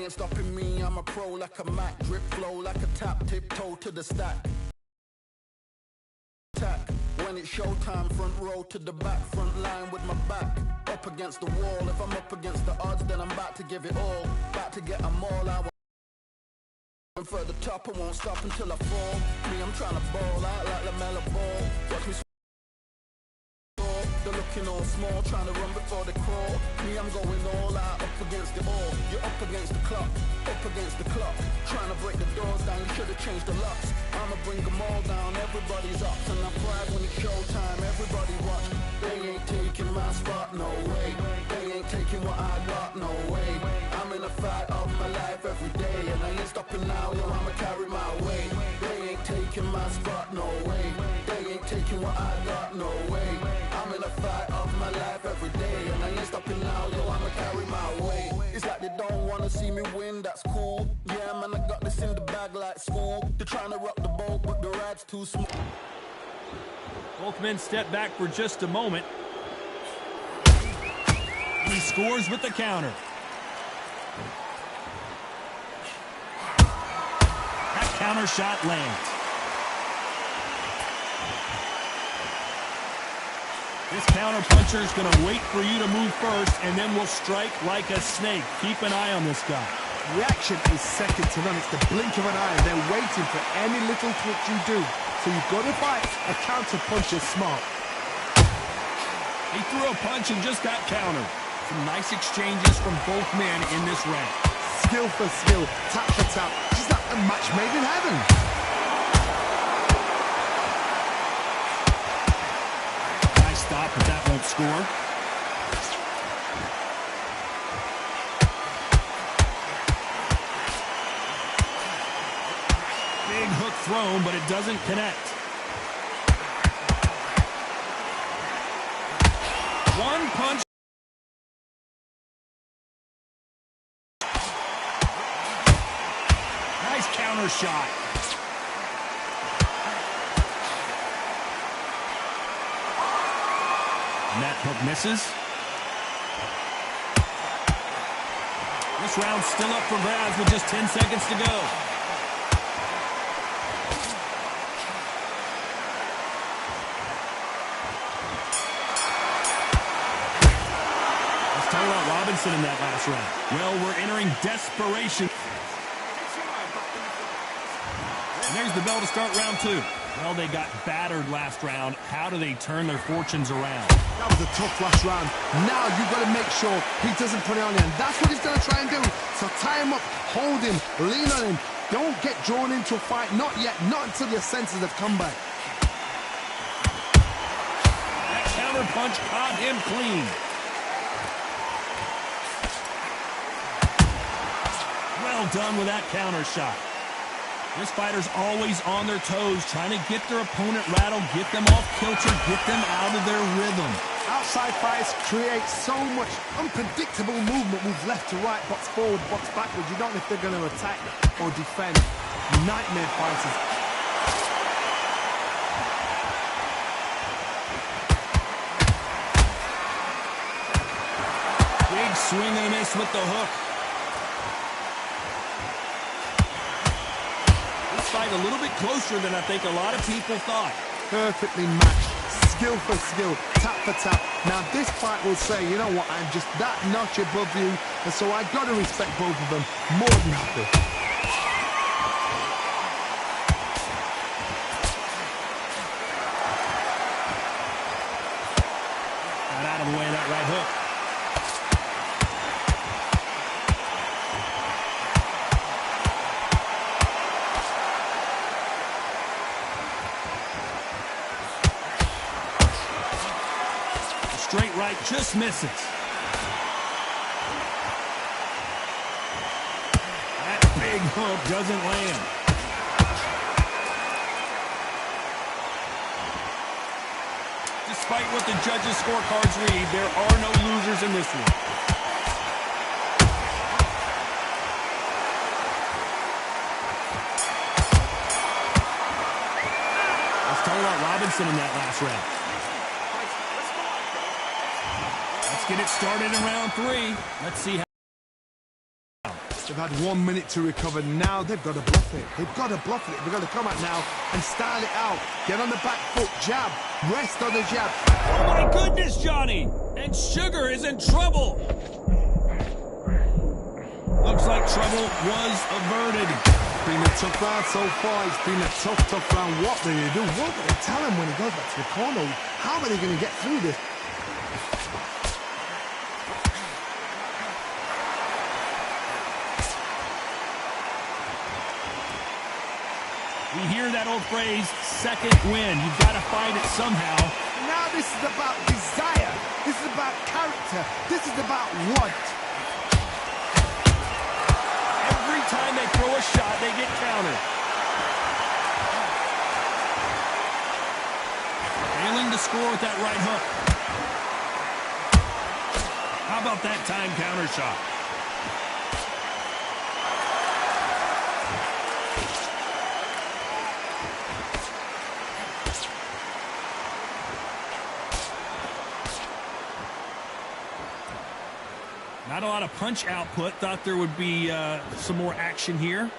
ain't stopping me, I'm a pro like a Mac. Drip flow like a tap, tiptoe to the stack. When it's showtime, front row to the back, front line with my back up against the wall. If I'm up against the odds, then I'm about to give it all, about to get them all. I want for the top, I won't stop until I fall. Me, I'm trying to ball out like the mellow ball. Watch me score. They're looking all small, trying to run before they crawl. Me, I'm going all out, up against it all. You're up against the clock, up against the clock. Trying to break the doors down, you should have changed the locks. I'ma bring them all down, everybody's up. And I pride when it's showtime, everybody watch. They ain't taking my spot, no way. They ain't taking what I got, no way. I'm in a fight of my life every day, and I ain't stopping now, yo, I'ma carry my weight. They ain't taking my spot, no way. They ain't taking what I got, no way. I'm in a fight of my life every day, and I ain't stopping now, yo, I'ma carry my weight. It's like they don't wanna see me win, that's cool. Yeah, man, I got this in the bag like school. They're trying to rock the boat, but the ride's too small. Both men step back for just a moment. He scores with the counter. That counter shot lands. This counter puncher is going to wait for you to move first, and then will strike like a snake. Keep an eye on this guy. Reaction is second to none. It's the blink of an eye. They're waiting for any little twitch you do. So you've got to fight a counter puncher smart. He threw a punch and just got countered. Some nice exchanges from both men in this round. Skill for skill, tap for tap. Just like a match made in heaven. Nice stop, but that won't score. Big hook thrown, but it doesn't connect. One punch. Nice counter shot. And that hook misses. This round's still up for grabs with just 10 seconds to go. Robinson in that last round. Well, we're entering desperation. And there's the bell to start round two. Well, they got battered last round. How do they turn their fortunes around? That was a tough last round. Now you've got to make sure he doesn't put it on you. And that's what he's going to try and do. So tie him up, hold him, lean on him. Don't get drawn into a fight. Not yet. Not until your senses have come back. That counter punch caught him clean. Well done with that counter shot. This fighter's always on their toes, trying to get their opponent rattled, get them off kilter, get them out of their rhythm. Outside fights create so much unpredictable movement. Moves left to right, box forward, box backwards. You don't know if they're going to attack or defend. Nightmare fighters. Big swing and a miss with the hook. Fight a little bit closer than I think a lot of people thought. Perfectly matched, skill for skill, tap for tap. Now this fight will say, you know what, I'm just that notch above you, and so I got to respect both of them more than happy. Got out of the way of that right hook. Straight right just misses. That big hook doesn't land. Despite what the judges' scorecards read, there are no losers in this one. Let's talk about Robinson in that last round. Get it started in round three. Let's see how. They've had 1 minute to recover. Now they've got to bluff it. They've got to bluff it. They've got to come out now and style it out. Get on the back foot, jab, rest on the jab. Oh my goodness, Johnny! And Sugar is in trouble. Looks like trouble was averted. It's been a tough round so far. It's been a tough round. What do they do? What do they tell him when he goes back to the corner? How are they going to get through this? We hear that old phrase, second win. You've got to find it somehow. Now this is about desire. This is about character. This is about want. Every time they throw a shot, they get countered. Failing to score with that right hook. How about that time counter shot? Not a lot of punch output. Thought there would be some more action here.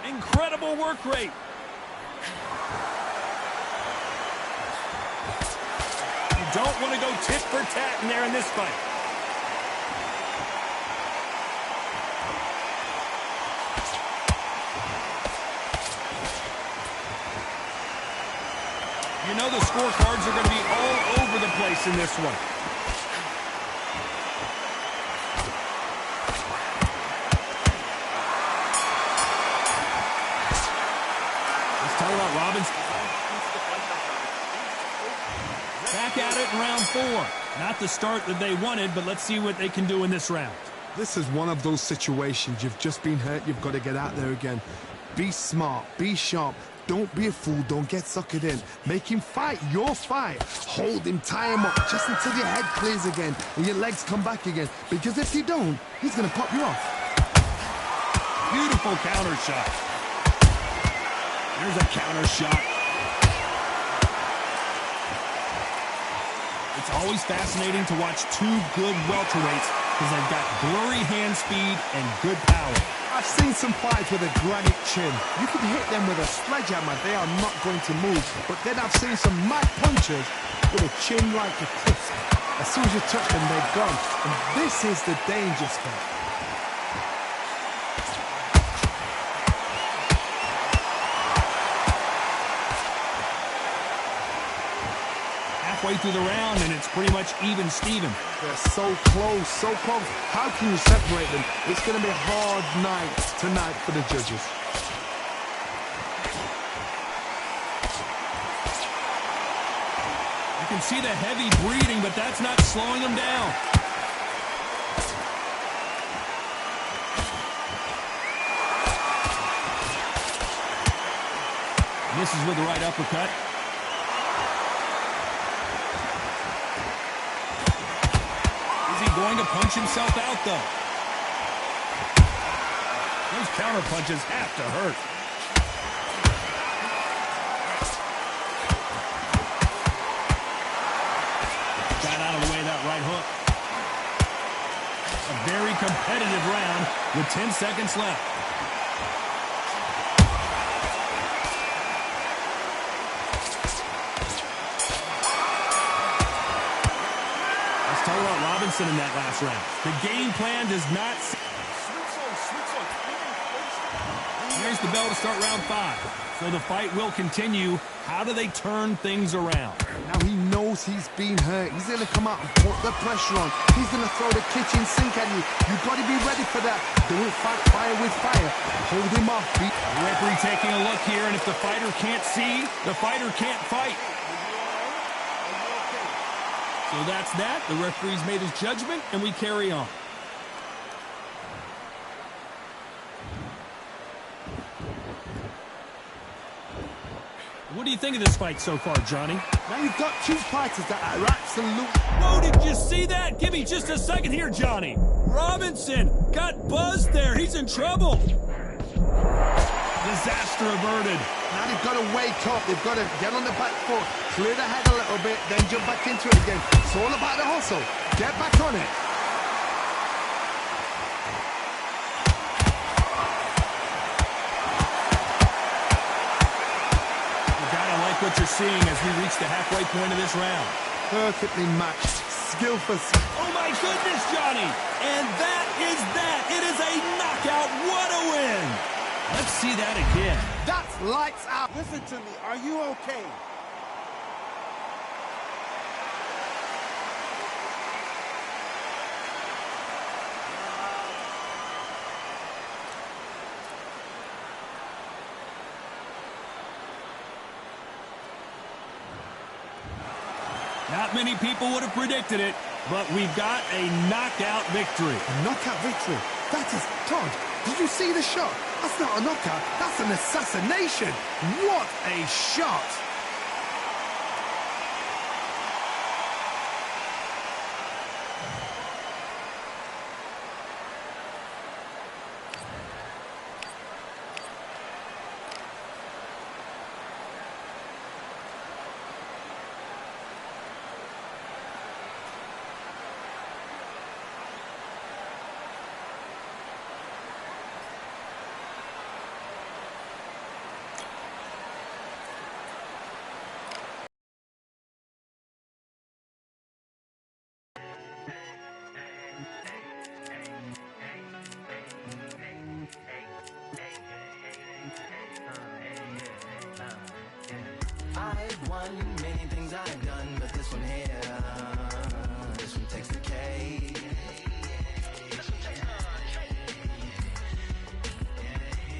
Incredible work rate. You don't want to go tit for tat in there in this fight. You know the scorecards are going to be all over the place in this one. Let's talk about Robbins. Back at it in round 4. Not the start that they wanted, but let's see what they can do in this round. This is one of those situations. You've just been hurt. You've got to get out there again. Be smart. Be sharp. Don't be a fool. Don't get suckered in. Make him fight your fight. Hold him, tie him up, just until your head clears again and your legs come back again. Because if you don't, he's going to pop you off. Beautiful counter shot. There's a counter shot. It's always fascinating to watch two good welterweights because they've got blurry hand speed and good power. I've seen some fights with a granite chin. You can hit them with a sledgehammer, they are not going to move. But then I've seen some mad punchers with a chin like a crisp. As soon as you touch them, they're gone. And this is the danger spot. Halfway through the round, and it's pretty much even Steven. They're so close, so close. How can you separate them? It's going to be a hard night tonight for the judges. You can see the heavy breathing, but that's not slowing them down. Misses with the right uppercut. Going to punch himself out, though. Those counter punches have to hurt. Got out of the way of that right hook. A very competitive round with 10 seconds left. Talk about Robinson in that last round. The game plan does not... Here's the bell to start round 5. So the fight will continue. How do they turn things around? Now he knows he's been hurt. He's going to come out and put the pressure on. He's going to throw the kitchen sink at you. You've got to be ready for that. Don't fight fire with fire. Hold him off. The referee taking a look here, and if the fighter can't see, the fighter can't fight. So that's that. The referee's made his judgment, and we carry on. What do you think of this fight so far, Johnny? Now you've got two fighters that are absolute... Whoa, did you see that? Give me just a second here, Johnny. Robinson got buzzed there. He's in trouble. Disaster averted. Now they've got to wake up. They've got to get on the back foot, clear the head a little bit, then jump back into it again. It's all about the hustle. Get back on it. You gotta like what you're seeing as we reach the halfway point of this round. Perfectly matched. Skillful. Oh my goodness, Johnny! And that is that. It is a knockout. What a win! Let's see that again. That's lights out. Listen to me. Are you okay? Not many people would have predicted it, but we've got a knockout victory. A knockout victory. That is, Todd, did you see the shot? That's not a knockout. That's an assassination. What a shot. I've won many things I've done, but this one here, this one takes the cake.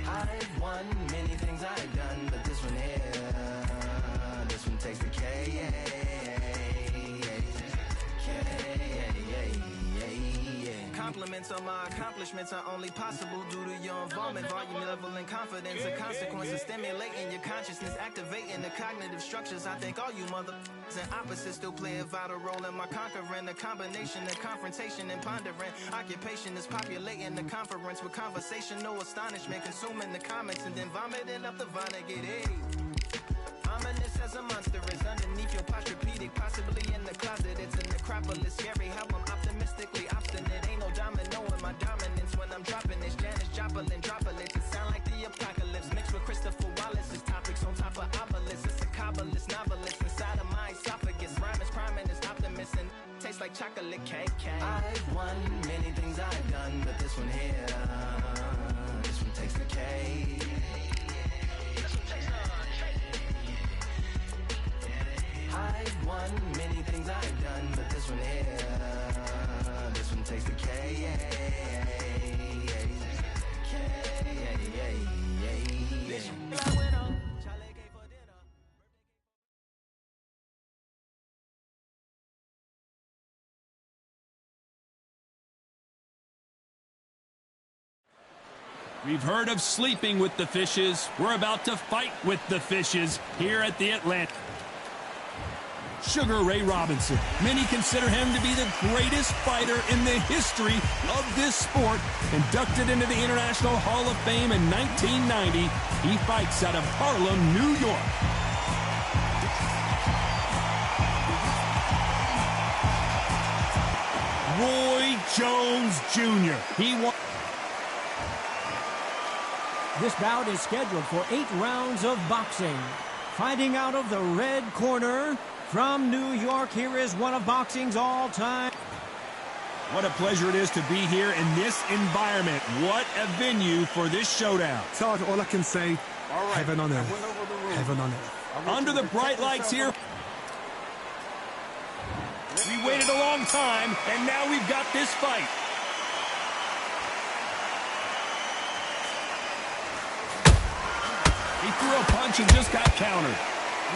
I've won many things I've done, but this one here, this one takes the cake. Compliments on my accomplishments are only possible due to your involvement, volume, level, and confidence. A consequence of stimulating your consciousness, activating the cognitive structures. I think all you motherfuckers and opposites still play a vital role in my conquering. A combination of confrontation and pondering. Occupation is populating the conference with conversational astonishment, consuming the comments and then vomiting up the Vonnegut. Ominous as a monster is underneath your posturepedic, possibly in the closet. It's a necropolis, scary how I'm optimistically obstinate. Ain't no domino in my dominance when I'm dropping this. Janis Joplin droplets, it sound like the apocalypse mixed with Christopher Wallace's topics on top of obelisks. It's a kabbalist novelist inside of my esophagus. Rhyme is priming is optimist and tastes like chocolate cake. I've won many things I've done, but this one here, this one takes the cake. I've won many things I've done, but this one here, this one takes the K. We've heard of sleeping with the fishes. We're about to fight with the fishes here at the Atlantic. Sugar Ray Robinson. Many consider him to be the greatest fighter in the history of this sport. Inducted into the International Hall of Fame in 1990, he fights out of Harlem, New York. Roy Jones Jr. He won. This bout is scheduled for 8 rounds of boxing. Fighting out of the red corner, from New York, here is one of boxing's all-time. What a pleasure it is to be here in this environment. What a venue for this showdown. Todd, all I can say, heaven on earth. Heaven on earth. Under the bright lights here. We waited a long time, and now we've got this fight. He threw a punch and just got countered.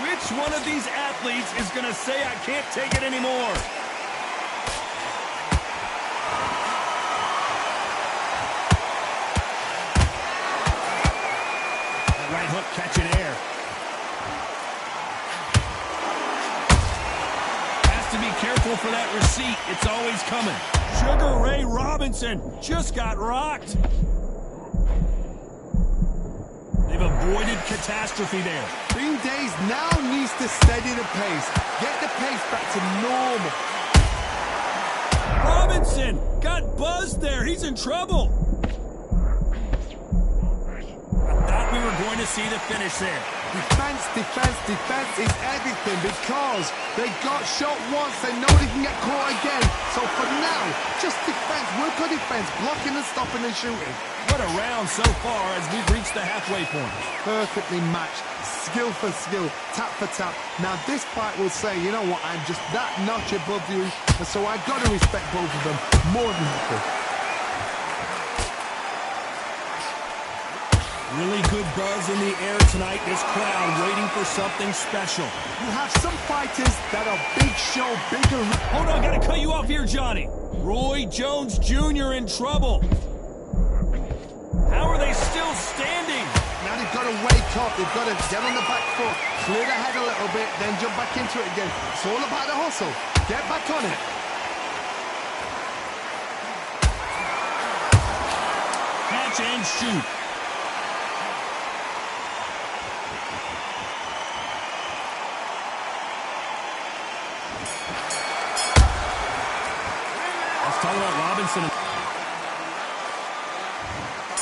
Which one of these athletes is going to say, I can't take it anymore? That right hook catching air. Has to be careful for that receipt. It's always coming. Sugar Ray Robinson just got rocked. They've avoided catastrophe there. Green Days now needs to steady the pace. Get the pace back to normal. Robinson got buzzed there. He's in trouble. I thought we were going to see the finish there. Defense, defense, defense is everything because they got shot once. They know they can get caught again. So for now, just defense. Work on defense, blocking and stopping and shooting. What a round so far as we've reached the halfway point. Perfectly matched, skill for skill, tap for tap. Now this fight will say, you know what, I'm just that notch above you, and so I've got to respect both of them more than happy. Really good buzz in the air tonight. This crowd waiting for something special. You have some fighters that are big show, bigger. Hold on, gotta cut you off here, Johnny. Roy Jones Jr. in trouble. How are they still standing? Now they've got to wake up. They've got to get on the back foot, clear the head a little bit, then jump back into it again. It's all about the hustle. Get back on it. Catch and shoot. Let's talk about Robinson.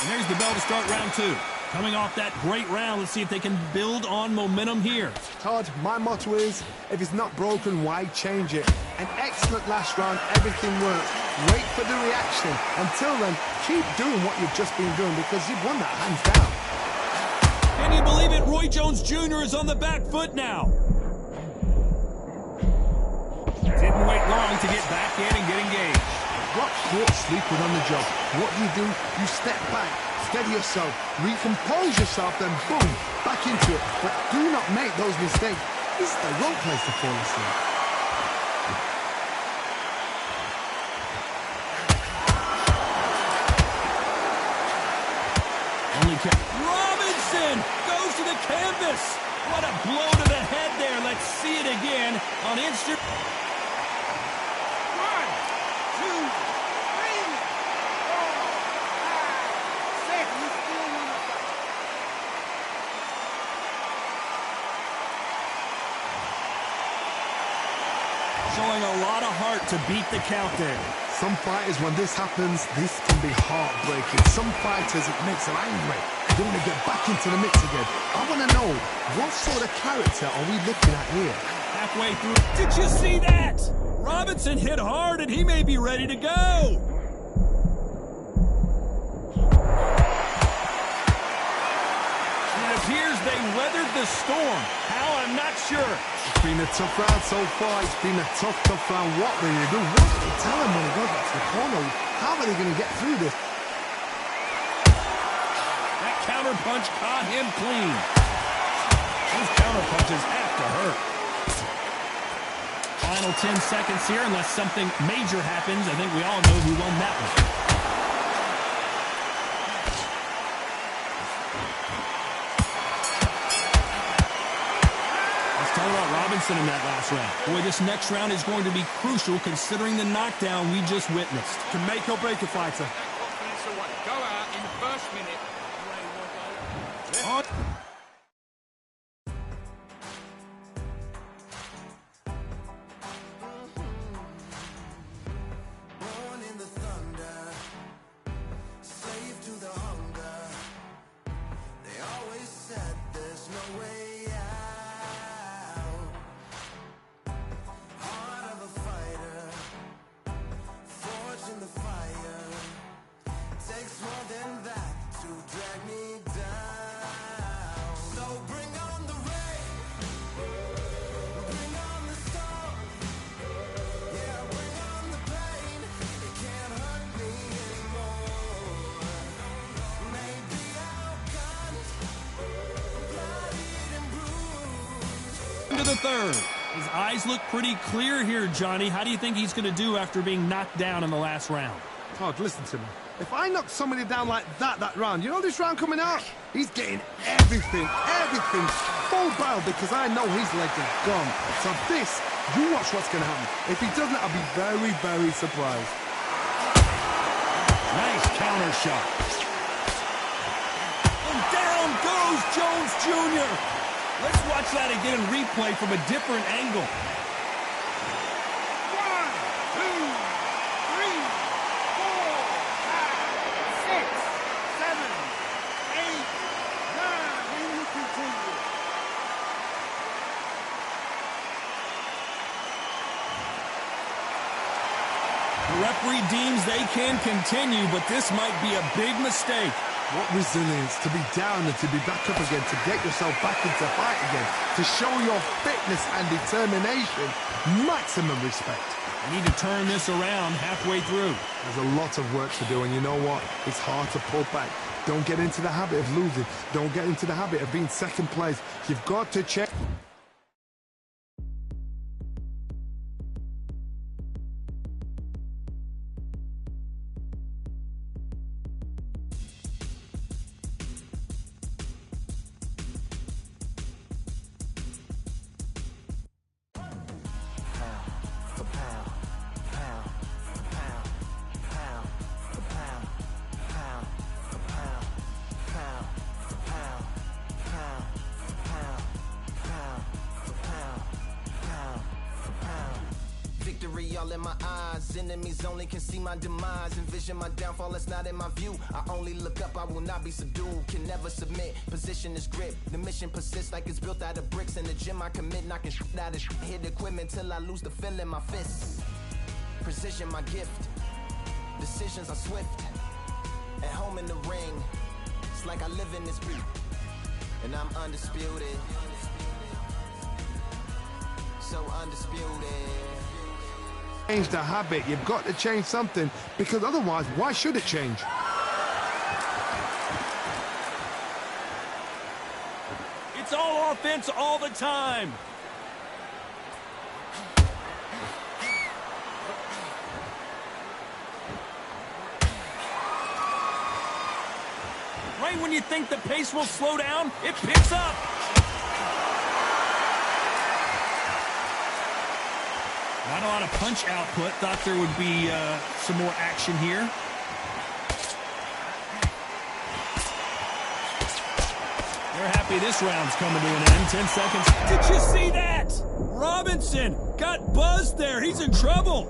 And there's the bell to start round two. Coming off that great round, let's see if they can build on momentum here. Todd, my motto is, if it's not broken, why change it? An excellent last round, everything works. Wait for the reaction. Until then, keep doing what you've just been doing because you've won that hands down. Can you believe it? Roy Jones Jr. is on the back foot now. Didn't wait long to get back in and get engaged. Got caught sleeping on the job. What do? You step back, steady yourself, recompose yourself, then boom, back into it. But do not make those mistakes. This is the wrong place to fall asleep. Robinson goes to the canvas. What a blow to the head there. Let's see it again on Instagram. 1, 2, 3, 4, 5, 6. He's still in the fight. Showing a lot of heart to beat the count there. Some fighters, when this happens, this can be heartbreaking. Some fighters, it makes them angry. They want to get back into the mix again. I want to know, what sort of character are we looking at here? Halfway through. Did you see that? Robinson hit hard and he may be ready to go. It appears they weathered the storm. How? I'm not sure. It's been a tough round so far. It's been a tough round. What will you do? What will you tell them when they go back to the corner? How are they going to get through this? That counter punch caught him clean. Those counter punches have to hurt. Final 10 seconds here, unless something major happens. I think we all know who won that one. Talk about Robinson in that last round. Boy, this next round is going to be crucial considering the knockdown we just witnessed. Can make or break a fighter. Confidence away. Go out in the first minute. Born in the thunder, slave to the hunger. They always said there's no way out. Heart of a fighter, forged in the fire. Takes more than that to drag me down. So bring on the rain, bring on the storm. Yeah, bring on the pain. It can't hurt me anymore. Maybe outgunned, bloodied and bruised. Into the third. His eyes look pretty clear here, Johnny. How do you think he's going to do after being knocked down in the last round? Todd, listen to me. If I knock somebody down like that round, you know this round coming out? He's getting everything full barrel because I know his legs are gone. So this, you watch what's going to happen. If he doesn't, I'll be very, very surprised. Nice counter shot. And down goes Jones Jr. Let's watch that again in replay from a different angle. 1, 2, 3, 4, 5, 6, 7, 8, 9, and you continue. The referee deems they can continue, but this might be a big mistake. What resilience to be down and to be back up again, to get yourself back into fight again, to show your fitness and determination. Maximum respect. They need to turn this around halfway through. There's a lot of work to do, and you know what? It's hard to pull back. Don't get into the habit of losing. Don't get into the habit of being second place. You've got to check. Victory all in my eyes, enemies only can see my demise. Envision my downfall, it's not in my view. I only look up, I will not be subdued. Can never submit, position is grip. The mission persists like it's built out of bricks. In the gym I commit, knocking shit out of shit. Hit equipment till I lose the feel in my fists. Precision my gift, decisions are swift. At home in the ring, it's like I live in this beat. And I'm undisputed, so undisputed. Change the habit. You've got to change something, because otherwise, why should it change? It's all offense all the time. Right when you think the pace will slow down, it picks up. Not a lot of punch output. Thought there would be some more action here. They're happy this round's coming to an end. 10 seconds. Did you see that? Robinson got buzzed there. He's in trouble.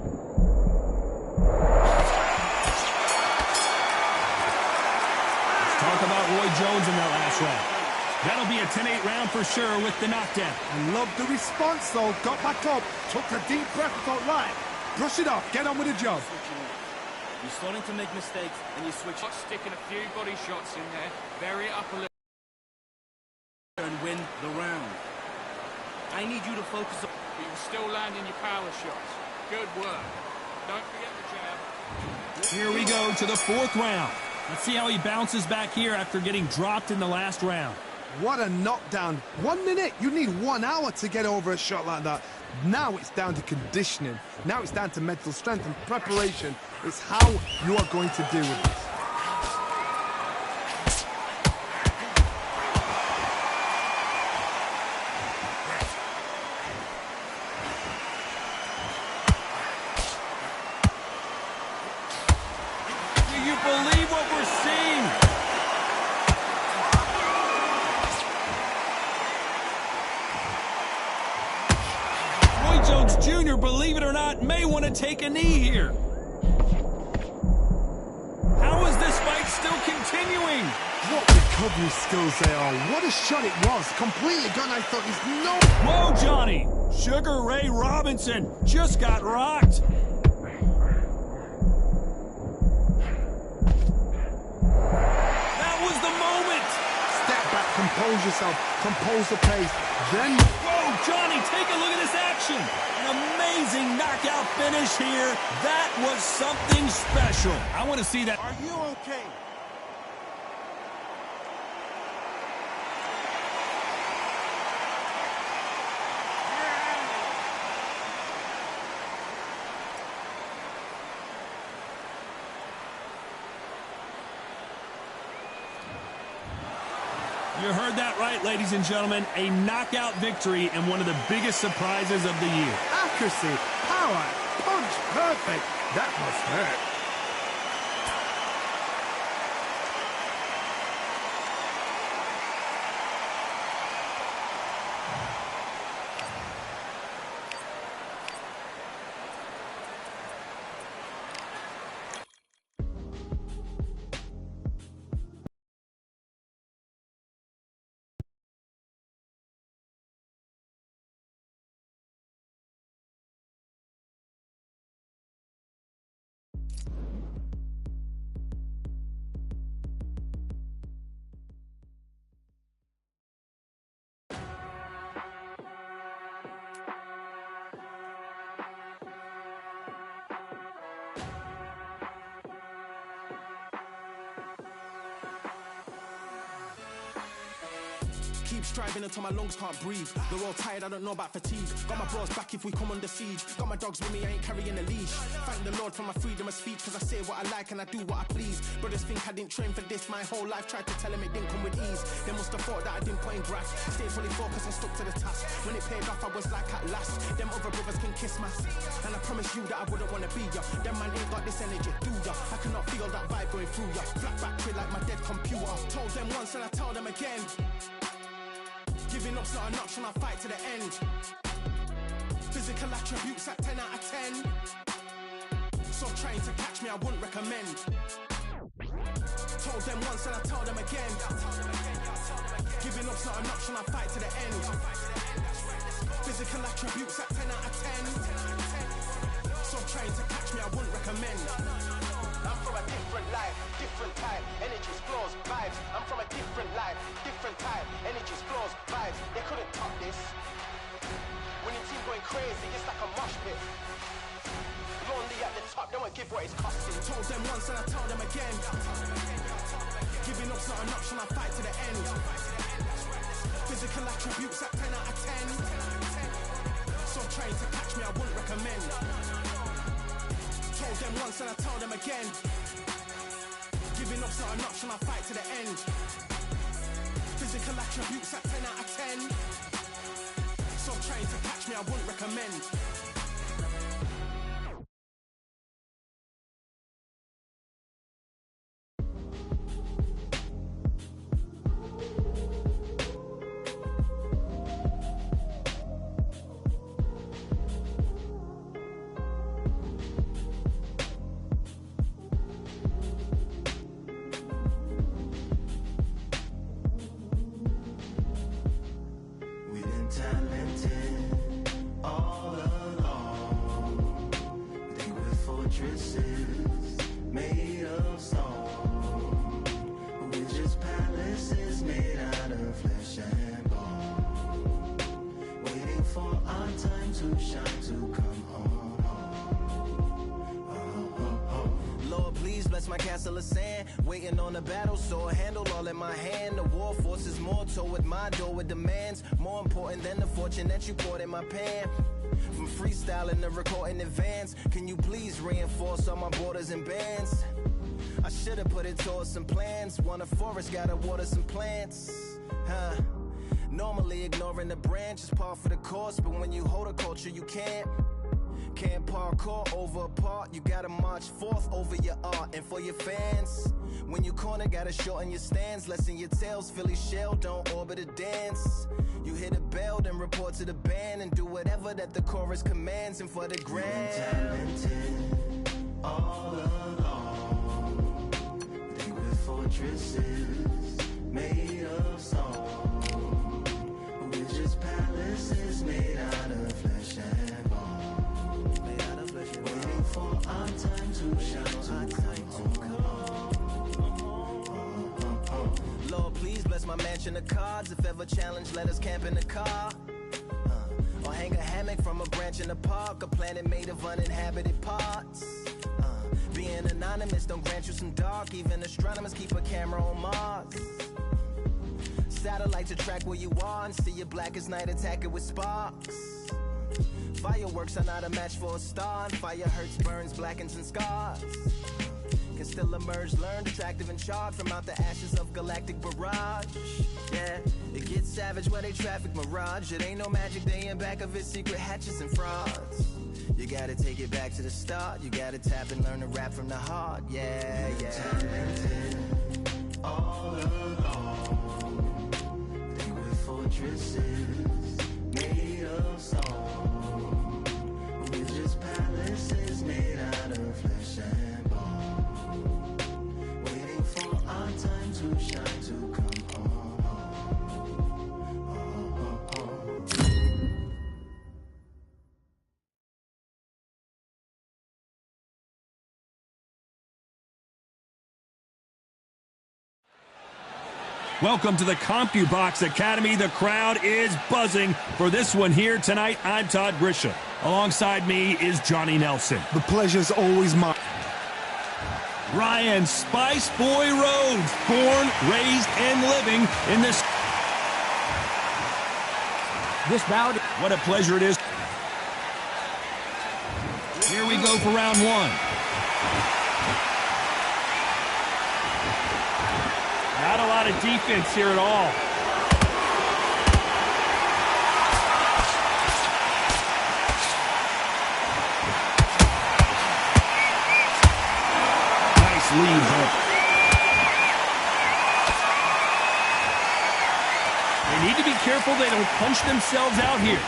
Let's talk about Roy Jones in that last round. That'll be a 10-8 round for sure with the knockdown. I love the response, though. Got back up, took a deep breath, thought, right, brush it off, get on with the job. You're starting to make mistakes, and you switch. Sticking a few body shots in there, vary it up a little. And win the round. I need you to focus on... But you're still landing your power shots. Good work. Don't forget the jab. Here we go to the fourth round. Let's see how he bounces back here after getting dropped in the last round. What a knockdown. 1 minute, you need 1 hour to get over a shot like that. Now it's down to conditioning. Now it's down to mental strength and preparation. It's how you are going to deal with this. Do you believe what we're seeing? Roy Jones Jr., believe it or not, may want to take a knee here. How is this fight still continuing? What recovery skills they are. What a shot it was. Completely gone. I thought he's no... Whoa, Johnny. Sugar Ray Robinson just got rocked. That was the moment. Step back, compose yourself, compose the pace. Then... Whoa, Johnny, take a look at this action. An amazing knockout finish here. That was something special. I want to see that. Are you okay? You heard that right, ladies and gentlemen. A knockout victory and one of the biggest surprises of the year. accuracy, power, punch, perfect. That must hurt. Keep striving until my lungs can't breathe. They're all tired, I don't know about fatigue. Got my bros back if we come under siege. Got my dogs with me, I ain't carrying a leash. Thank the Lord for my freedom of speech, cause I say what I like and I do what I please. Brothers think I didn't train for this my whole life. Tried to tell them it didn't come with ease. They must have thought that I didn't put in graft. Stayed fully focused and stuck to the task. When it paid off, I was like at last. Them other brothers can kiss my ass. And I promise you that I wouldn't wanna be ya. Them man ain't got this energy, do ya? I cannot feel that vibe going through ya. Flat battery like my dead computer. Told them once and I tell them again. Giving up's not an option, I'll fight to the end. Physical attributes at 10 out of 10. So trying to catch me, I wouldn't recommend. Told them once and I tell them again. Giving up's not an option, I'll fight to the end. Physical attributes at 10 out of 10. So trying to catch me, I wouldn't recommend. I'm from a different life, different type, energies, flows, vibes. I'm from a different life, different type, energies, flows, vibes. They couldn't top this. Winning team going crazy, it's like a mosh pit. Lonely at the top, don't give what it's costing. Told them once and I tell them again. Giving up's not an option, I'll fight to the end. Physical attributes at 10 out of 10. So trying to catch me, I wouldn't recommend. Told them once and I tell them again. Giving up's not an option, I'll fight to the end. Physical attributes at 10 out of 10. So trying to catch me, I wouldn't recommend. My castle of sand, waiting on the battle sword, handle all in my hand. The war force is more toward my door with demands, more important than the fortune that you poured in my pan. From freestyling to record in advance, can you please reinforce all my borders and bands? I should've put it towards some plans. Want a forest, gotta water some plants. Normally ignoring the branch is par for the course, but when you hold a culture you can't parkour over a part. You gotta march forth over your art. And for your fans, when you corner, gotta shorten your stance. Lessen your tails, Philly shell, don't orbit a dance. You hit a bell, then report to the band and do whatever that the chorus commands. And for the grand, talented all along. They were fortresses made of stone. We're just palaces made out of flesh and bone. Waiting for our time to shine, to come home. Lord, please bless my mansion of cards. If ever challenged, let us camp in the car. Or hang a hammock from a branch in the park. A planet made of uninhabited parts. Being anonymous don't grant you some dark. Even astronomers keep a camera on Mars. Satellite to track where you are and see your black as night, attack it with sparks. Fireworks are not a match for a star, and fire hurts, burns, blackens, and scars. Can still emerge, learned, attractive, and charred from out the ashes of galactic barrage. Yeah, it gets savage where they traffic mirage. It ain't no magic day in back of its secret hatches and frauds. You gotta take it back to the start. You gotta tap and learn to rap from the heart. Yeah, yeah. Talented all along. They were fortresses made of stone. We're just palaces made out of flesh and bone. Waiting for our time to shine, to come home. Welcome to the CompuBox Academy. The crowd is buzzing for this one here tonight. I'm Todd Grisham. Alongside me is Johnny Nelson. The pleasure's always mine. Ryan Spice Boy Rhodes, born, raised, and living in this. This bout... What a pleasure it is. Here we go for round one. Not a lot of defense here at all. Nice lead hook. They need to be careful they don't punch themselves out here.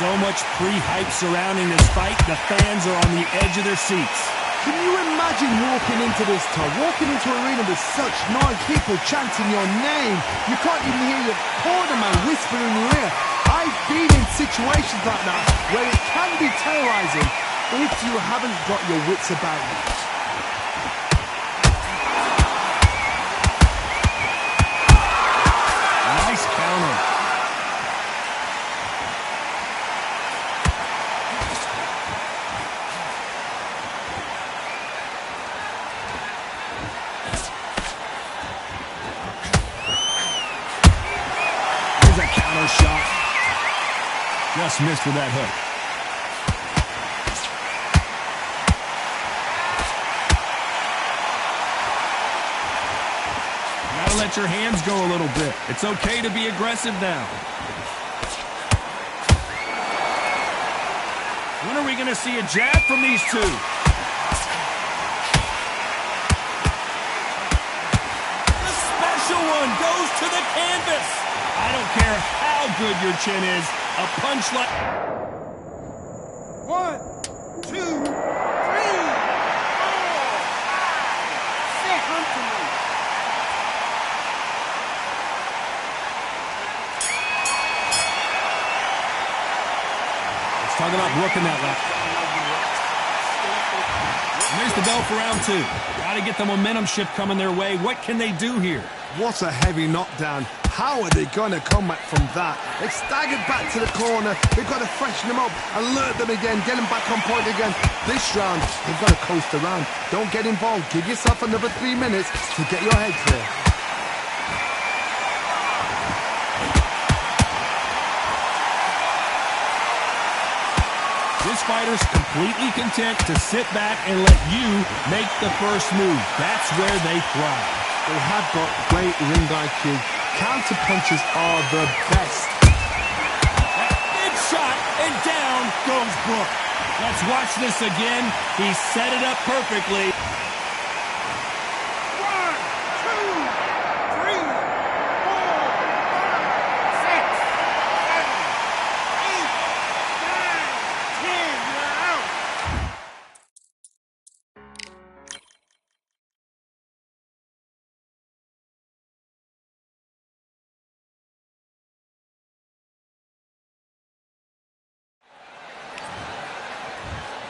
So much pre-hype surrounding this fight, the fans are on the edge of their seats. Can you imagine walking into this, Todd? Walking into an arena with such noise, people chanting your name. You can't even hear your cornerman whispering in your ear. I've been in situations like that where it can be terrorizing if you haven't got your wits about you. Nice counter. Here's a counter shot. Just missed with that hook. Let your hands go a little bit. It's okay to be aggressive now. When are we going to see a jab from these two? The special one goes to the canvas. I don't care how good your chin is. A punch like... 1, 2, 3, 4, 5, 6. Talking about working that lap. And there's the bell for round two. Got to get the momentum shift coming their way. What can they do here? What a heavy knockdown. How are they going to come back from that? They staggered back to the corner. They've got to freshen them up, alert them again, get them back on point again. This round, they've got to coast around. Don't get involved. Give yourself another 3 minutes to get your head clear. This fighter's completely content to sit back and let you make the first move. That's where they thrive. They have got great ring IQ. Counter punches are the best. Big shot, and down goes Brook. Let's watch this again. He set it up perfectly. 1, 2, 3, 4, 5, 6, 7, 8, 9, 10. You're out.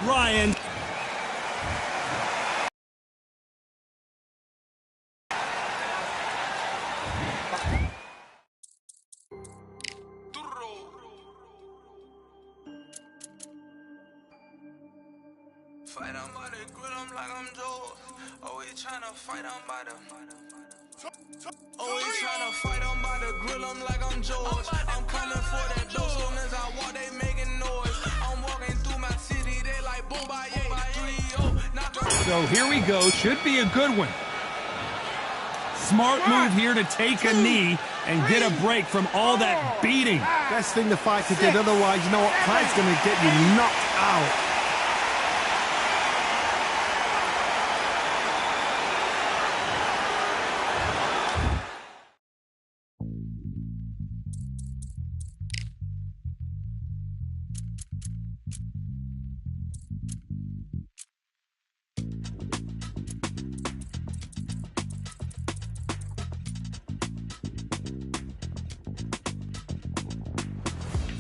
Ryan. Fight on by the grill, I'm like I'm Joe. Always tryna fight on by the... Always tryna fight on by the grill, I'm like I'm George. I'm coming for that dough, soon as I walk, they making noise. I'm walking through my city, they like boom, by 3-0. So here we go, should be a good one. Smart move here to take a knee and get a break from all that beating. Best thing the fighter did, otherwise, you know what? Pride's going to get you knocked out.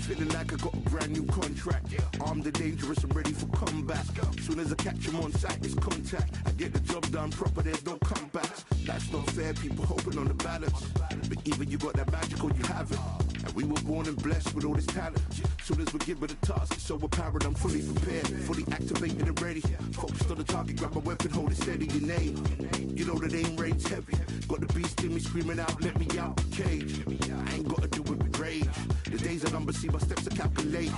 Feeling like I got a brand new contract. Armed and dangerous, I'm ready for comeback. Soon as I catch him on sight, it's contact. I get the job done proper, there's no comebacks. That's not fair, people hoping on the balance. But even you got that magical, you have it. And we were born and blessed with all this talent. Soon as we get with the task, it's so apparent. I'm fully prepared, fully activated and ready. Focused on the target, grab my weapon, hold it steady. Your name, you know that aim rain's heavy. Got the beast in me screaming out, let me out the cage. I ain't gotta do it with rage. The days are numbered, see my steps are calculate.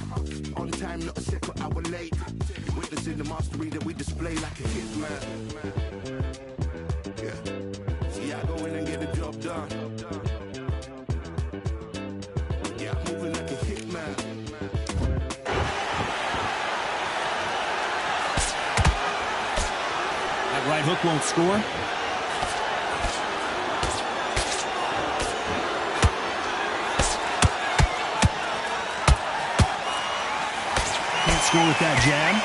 On time, not a second hour late. Witnessing the mastery that we display like a hitman. Yeah. See, I go in and get the job done. Yeah, I'm moving like a hitman. That right hook won't score. Can't score with that jab.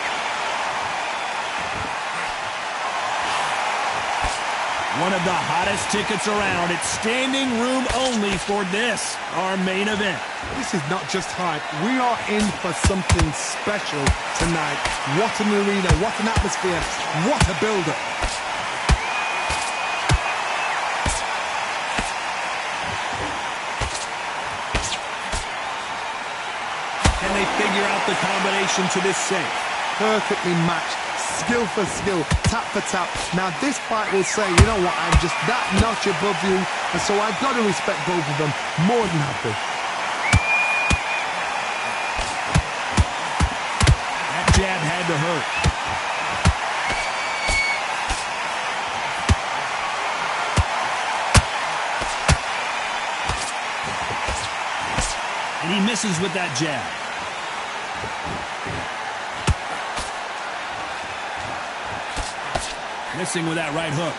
One of the hottest tickets around. It's standing room only for this, our main event. This is not just hype. We are in for something special tonight. What an arena, what an atmosphere, what a build-up. Can they figure out the combination to this safe? Perfectly matched. Skill for skill, tap for tap. Now this fight will say, you know what, I'm just that notch above you, and so I've got to respect both of them more than happy. That jab had to hurt. And he misses with that jab. Missing with that right hook.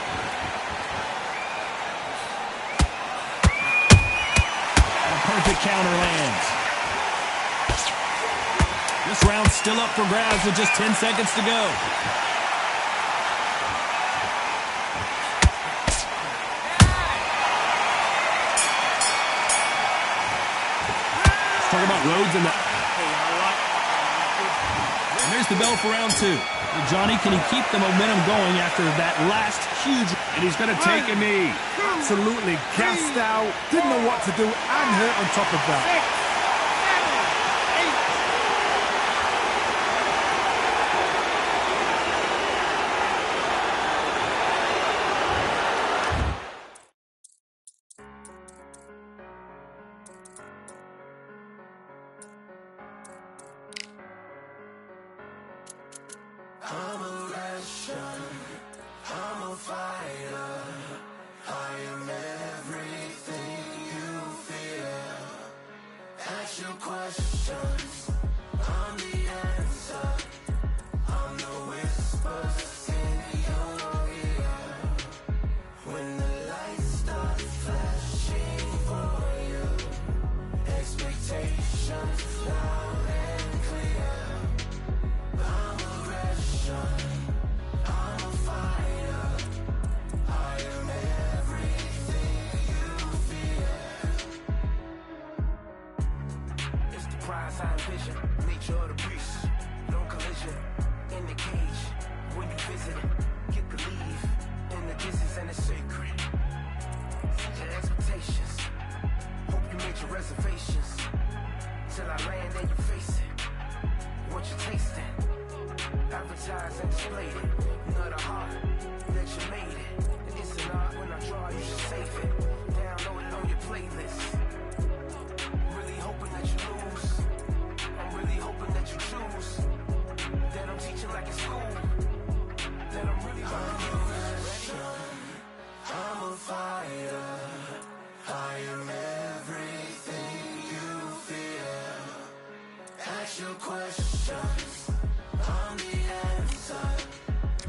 A perfect counter lands. This round's still up for grabs with just 10 seconds to go. Let's talk about Rhodes and the... And there's the bell for round two. Well, Johnny, can he keep the momentum going after that last huge... And he's going to take a knee. Absolutely gassed out, didn't know what to do, and hurt on top of that. I'm a Russian, I'm a fighter, I am everything you fear. Ask your questions, I'm the answer, I'm the whispers in your ear. When the lights start flashing for you, expectations loud and clear. I'm a fighter, I am everything you fear. It's the prize I envision, nature of the beast, no collision, in the cage, when you visit it, get the leave, in the distance and it's sacred. Set your expectations, hope you made your reservations, till I land and you face it, what you tasting. Advertise and display it. Not a heart that you made it. And it's an art when I draw, you should save it. Download it on your playlist. Really hoping that you lose. I'm really hoping that you choose. That I'm teaching like it's school. That I'm really ready. I'm a fighter. I am everything you fear. Ask your questions. I'm the answer.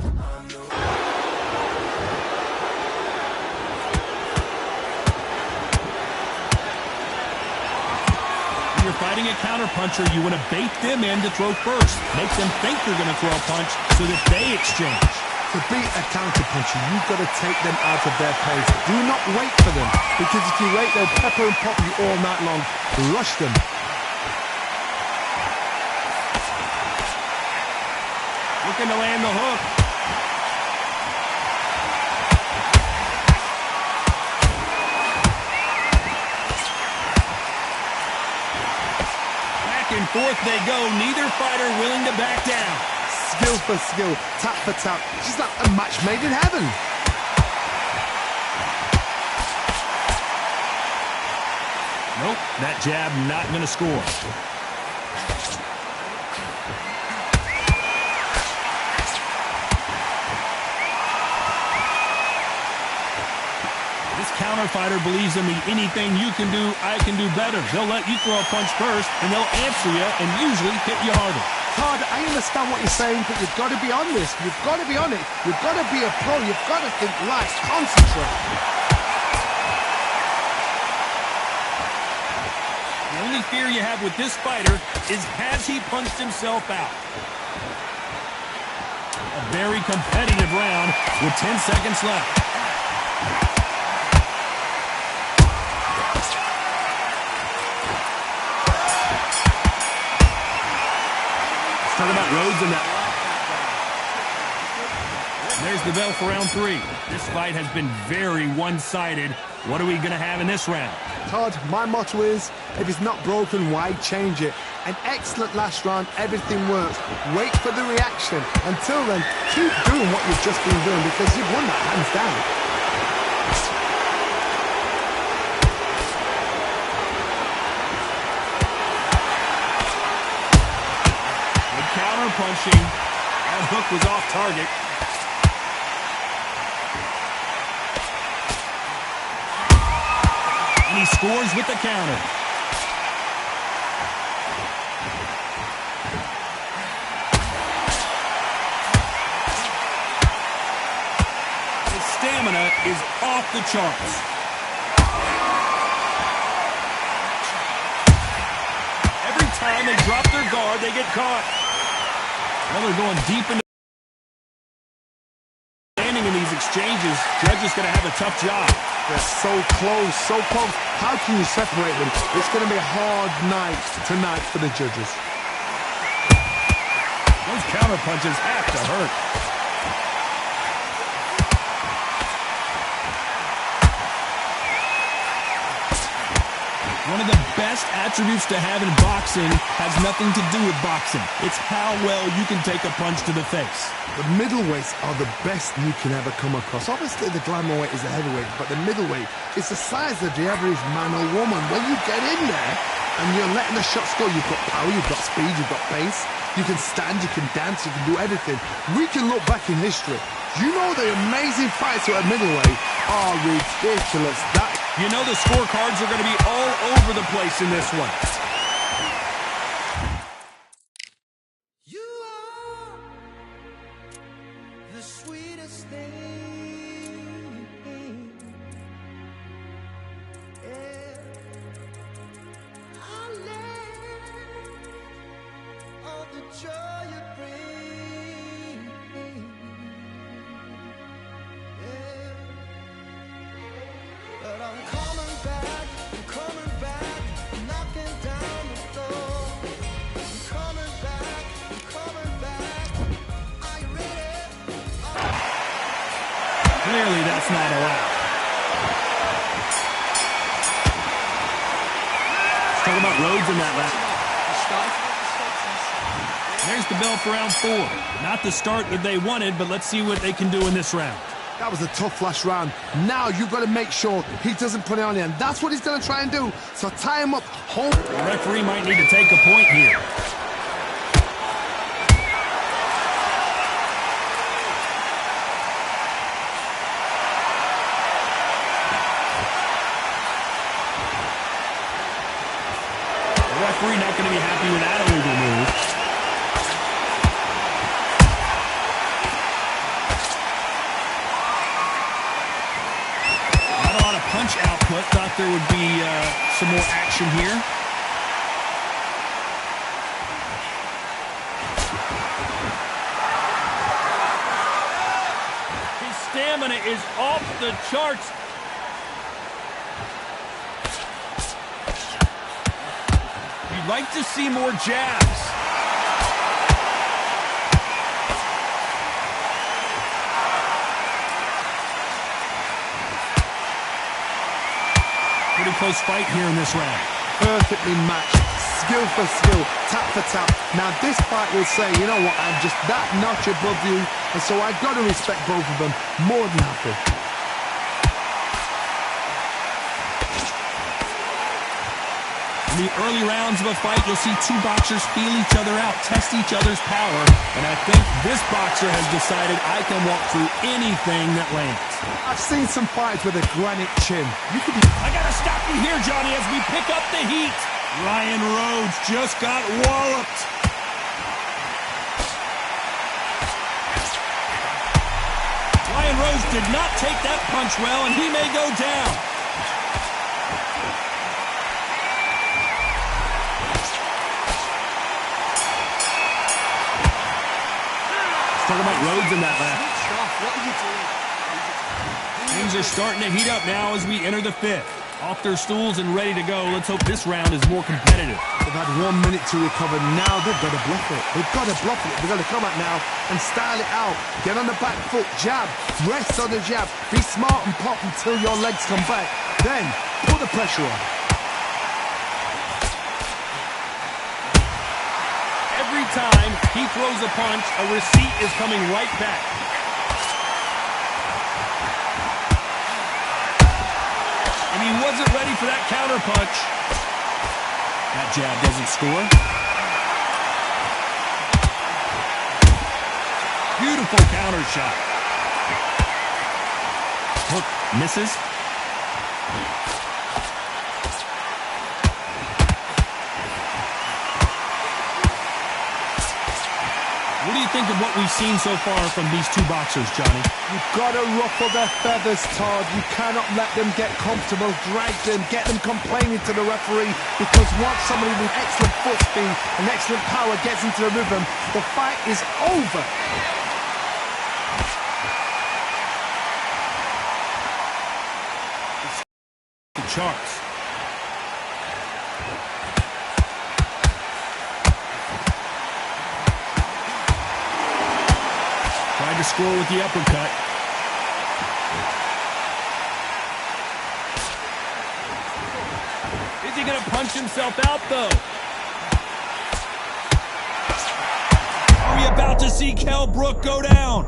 I'm the When you're fighting a counterpuncher, you want to bait them in to throw first. Make them think you're going to throw a punch so that they exchange. To beat a counterpuncher, you've got to take them out of their pace. Do not wait for them, because if you wait, they'll pepper and pop you all night long. Rush them. Looking to land the hook. forth they go. Neither fighter willing to back down. Skill for skill, tap for tap. Just like a match made in heaven. Nope, that jab not going to score. This counter fighter believes in the anything you can do, I can do better. They'll let you throw a punch first, and they'll answer you and usually hit you harder. Todd, I understand what you're saying, but you've got to be on this. You've got to be on it. You've got to be a pro. You've got to think right, concentrate. The only fear you have with this fighter is has he punched himself out? A very competitive round with 10 seconds left. Talk about roads in that. There's the bell for round 3. This fight has been very one-sided. What are we going to have in this round? Todd, my motto is, if it's not broken, why change it? An excellent last round, everything works. Wait for the reaction. Until then, keep doing what you've just been doing because you've won that hands down. Good counter punching. That hook was off target. And he scores with the counter. His stamina is off the charts. Every time they drop their guard, they get caught. Well, they're going deep into standing in these exchanges. Judge is going to have a tough job. They're so close, so close. How can you separate them? It's going to be a hard night tonight for the judges. Those counter punches have to hurt. One of the best attributes to have in boxing has nothing to do with boxing. It's how well you can take a punch to the face. The middleweights are the best you can ever come across. Obviously, the glamour weight is the heavyweight, but the middleweight is the size of the average man or woman. When you get in there and you're letting the shots go, you've got power, you've got speed, you've got pace. You can stand, you can dance, you can do everything. We can look back in history. You know the amazing fights at middleweight are ridiculous. You know the scorecards are going to be all over the place in this one. You are the sweetest thing. Yeah. I live all the joy you bring. Yeah. But I'm coming back, knocking down the door. I'm coming back. Are you ready? Clearly, that's not allowed. Let's talk about roads in that lap. There's the bell for round 4. Not the start that they wanted, but let's see what they can do in this round. That was a tough last round. Now you've got to make sure he doesn't put it on you, and that's what he's going to try and do. So tie him up, hold. The referee might need to take a point here. The referee not going to be happy with that illegal move. Punch output. Thought there would be some more action here. His stamina is off the charts. You'd like to see more jabs. Pretty close fight here in this round. Perfectly matched. skill for skill, tap for tap. Now this fight will say, you know what, I'm just that notch above you, and so I got to respect both of them. More than happy. In the early rounds of a fight, you'll see two boxers feel each other out, test each other's power, and I think this boxer has decided I can walk through anything that lands. I've seen some fights with a granite chin. I gotta stop you here, Johnny, as we pick up the heat. Ryan Rhodes just got walloped. Ryan Rhodes did not take that punch well, and he may go down. Talking about Rhodes in that last. What are you doing? Things are starting to heat up now as we enter the fifth. Off their stools and ready to go. Let's hope this round is more competitive. They've had 1 minute to recover. Now they've got to bluff it. They've got to bluff it. They've got to come out now and style it out. Get on the back foot, jab, rest on the jab. Be smart and pop until your legs come back. Then put the pressure on. Every time he throws a punch, a receipt is coming right back. And he wasn't ready for that counter punch. That jab doesn't score. Beautiful counter shot. Hook misses. What do you think of what we've seen so far from these two boxers, Johnny? You've got to ruffle their feathers, Todd. You cannot let them get comfortable, drag them, get them complaining to the referee, because once somebody with excellent foot speed and excellent power gets into the rhythm, the fight is over. The charts. Tried to score with the uppercut. Is he going to punch himself out, though? Are we about to see Kell Brook go down?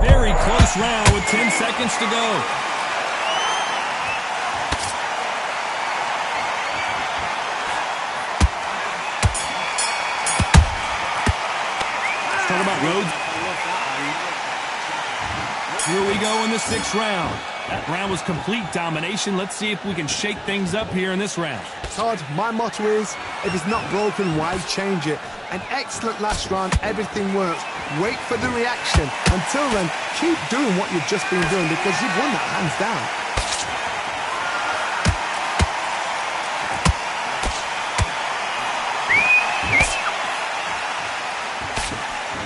Very close round with 10 seconds to go. Talk about Rhodes. Here we go in the sixth round. That round was complete domination. Let's see if we can shake things up here in this round. Todd, my motto is, if it's not broken, why change it? An excellent last round, everything works. Wait for the reaction. Until then, keep doing what you've just been doing, because you've won that hands down.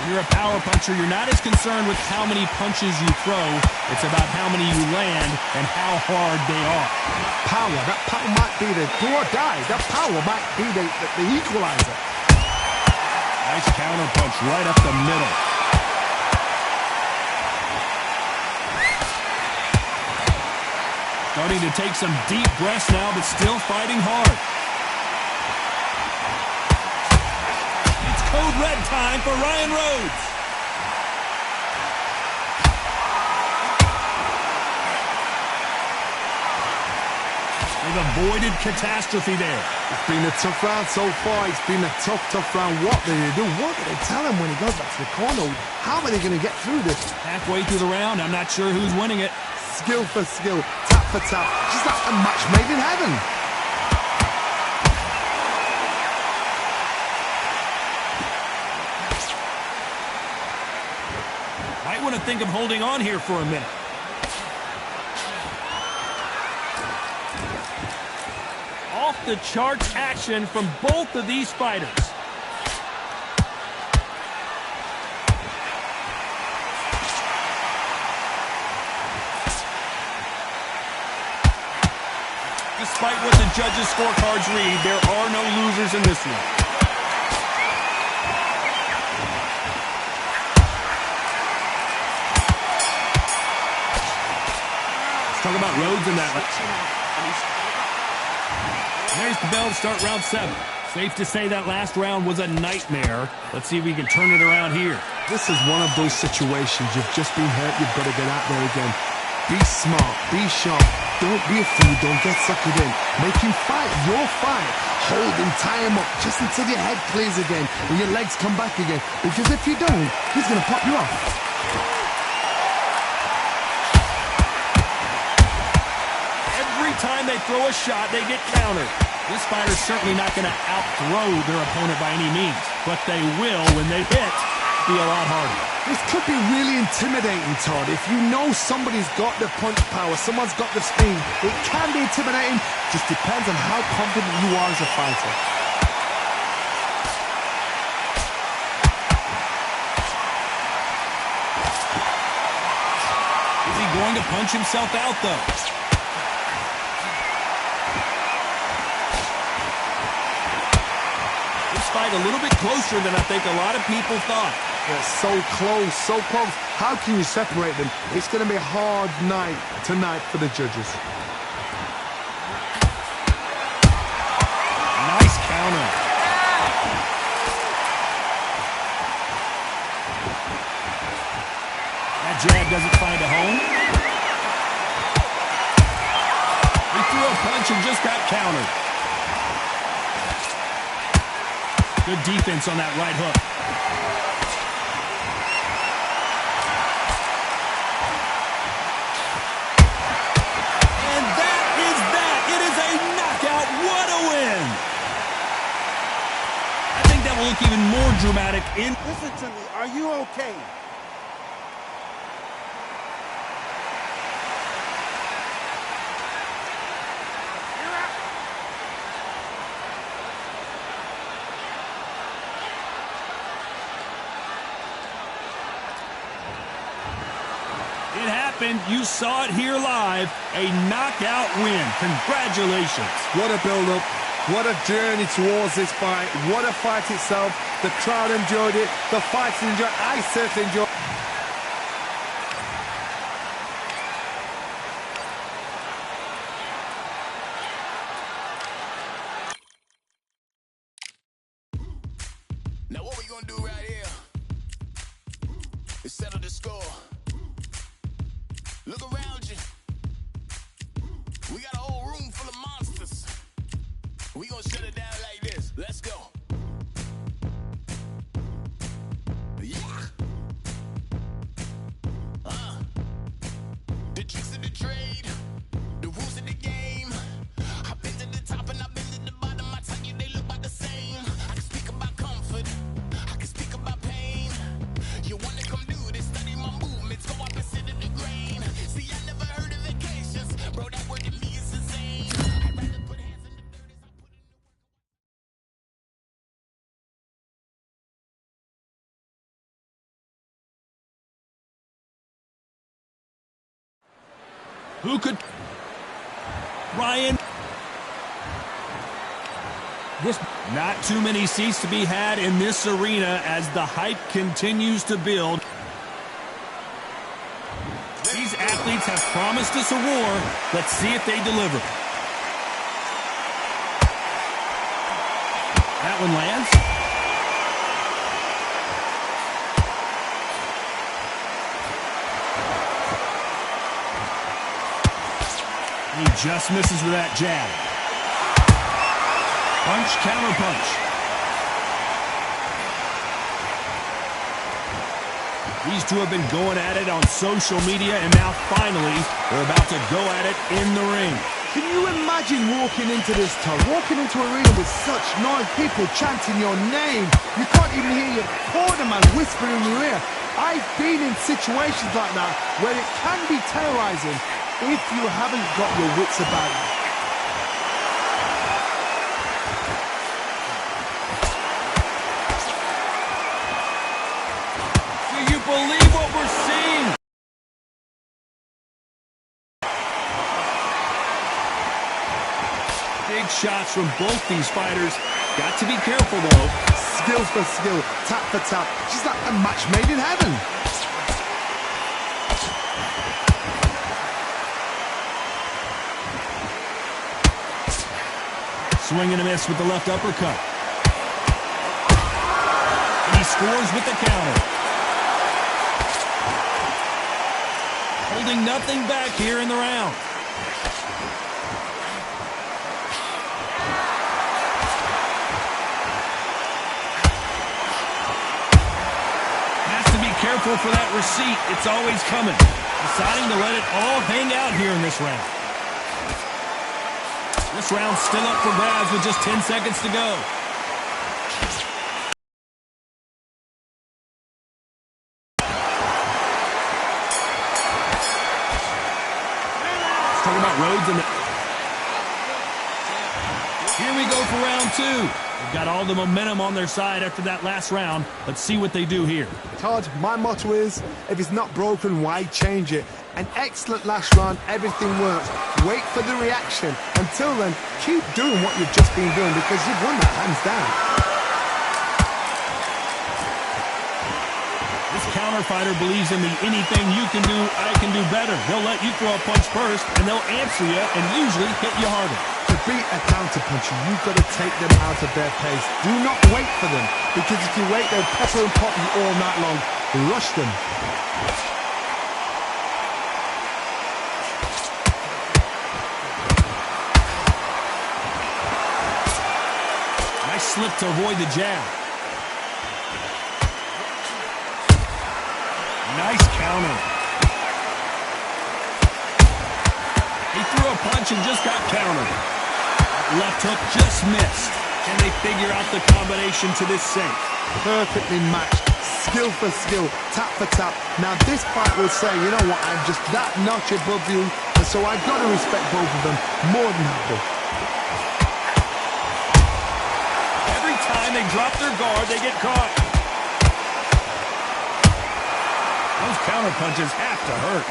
You're a power puncher. You're not as concerned with how many punches you throw. It's about how many you land and how hard they are. Power. That power might be the do or die. That power might be the equalizer. Nice counter punch right up the middle. Starting to take some deep breaths now, but still fighting hard. Code red time for Ryan Rhodes. They've avoided catastrophe there. It's been a tough round so far. It's been a tough round. What do they do? What do they tell him when he goes back to the corner? How are they going to get through this? Halfway through the round, I'm not sure who's winning it. Skill for skill, tap for tap. Just like a match made in heaven. Might want to think of holding on here for a minute. Off the charts action from both of these fighters. Despite what the judges' scorecards read, there are no losers in this one. about Rhodes in that. There's the bell to start round 7. Safe to say that last round was a nightmare. Let's see if we can turn it around here. This is one of those situations. You've just been hurt. You've got to get out there again. Be smart. Be sharp. Don't be a fool. Don't get suckered in. Make him fight your fight. Hold him, tie him up just until your head clears again and your legs come back again. Because if you don't, he's going to pop you off. Every time they throw a shot, they get countered. This fighter's certainly not going to outthrow their opponent by any means, but they will, when they hit, be a lot harder. This could be really intimidating, Todd. If you know somebody's got the punch power, someone's got the speed, it can be intimidating. Just depends on how confident you are as a fighter. Is he going to punch himself out, though? Fight a little bit closer than I think a lot of people thought. Yeah, so close, so close. How can you separate them? It's going to be a hard night tonight for the judges. Nice counter. That jab doesn't find a home. He threw a punch and just got countered. Good defense on that right hook. And that is that. It is a knockout. What a win. I think that will look even more dramatic in... Listen to me. Are you okay? It happened. You saw it here live. A knockout win. Congratulations. What a build-up. What a journey towards this fight. What a fight itself. The crowd enjoyed it. The fighters enjoyed it. I certainly enjoyed it. Now what we gonna do right here is settle the score. Look around you. We got a whole room full of monsters. We gonna shut it down like this. Let's go. Yeah. The tricks of the trade, the rules of the game. I've been to the top and I've been to the bottom. I tell you they look about the same. I can speak about comfort. I can speak about pain. You wanna come do this? Study my movements. Go opposite of the grain. See, I never heard of vacations. Bro, that word to me is insane. I'd rather put hands in the dirt as I put in the work. Who could... Ryan... Not too many seats to be had in this arena as the hype continues to build. These athletes have promised us a war. Let's see if they deliver. That one lands. He just misses with that jab. Punch, counter punch. These two have been going at it on social media, and now finally they're about to go at it in the ring. Can you imagine walking into this town, walking into an arena with such noise, people chanting your name? You can't even hear your corner man whispering in your ear. I've been in situations like that where it can be terrorizing if you haven't got your wits about you. Do you believe what we're seeing? Big shots from both these fighters. Got to be careful, though. Skill for skill, tap for tap. Just like a match made in heaven. Swing and a miss with the left uppercut. And he scores with the counter. Holding nothing back here in the round. Has to be careful for that receipt. It's always coming. Deciding to let it all hang out here in this round. This round's still up for grabs with just 10 seconds to go. Let's talk about Rhodes and here we go for round two. They've got all the momentum on their side after that last round. Let's see what they do here. Todd, my motto is, if it's not broken, why change it? An excellent last round, everything works. Wait for the reaction. Until then, keep doing what you've just been doing because you've won that hands down. This counter fighter believes in me. Anything you can do, I can do better. They'll let you throw a punch first, and they'll answer you and usually hit you harder. To beat a counter puncher, you've got to take them out of their pace. Do not wait for them, because if you wait, they'll pepper and pop you all night long. Rush them. Nice slip to avoid the jab. Nice counter. He threw a punch and just got countered. Left hook just missed. Can they figure out the combination to this sink? Perfectly matched. Skill for skill. Tap for tap. Now this fight will say, you know what, I'm just that notch above you, and so I've got to respect both of them more than happy. Every time they drop their guard, they get caught. Those counter punches have to hurt.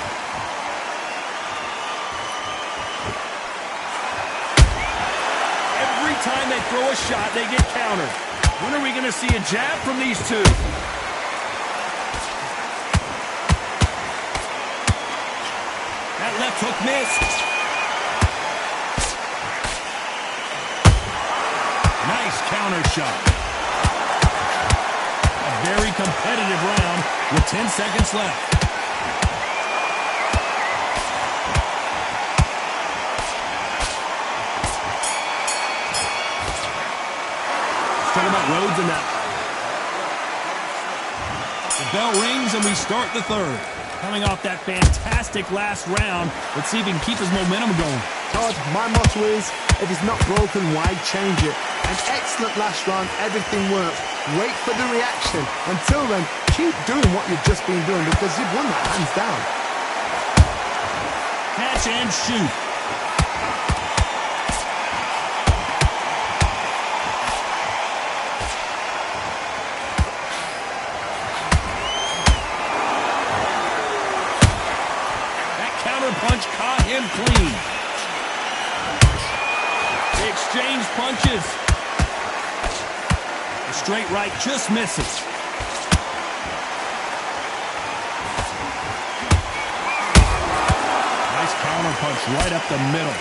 Every time they throw a shot, they get countered. When are we going to see a jab from these two? That left hook missed. Nice counter shot. A very competitive round with 10 seconds left. Talking about Rhodes and that. The bell rings and we start the third. Coming off that fantastic last round, let's see if he can keep his momentum going. Todd, my motto is, if it's not broken, why change it? An excellent last round, everything works. Wait for the reaction. Until then, keep doing what you've just been doing because you've won that hands down. Catch and shoot. Punch caught him clean. They exchange punches. The straight right just misses. Nice counter punch right up the middle.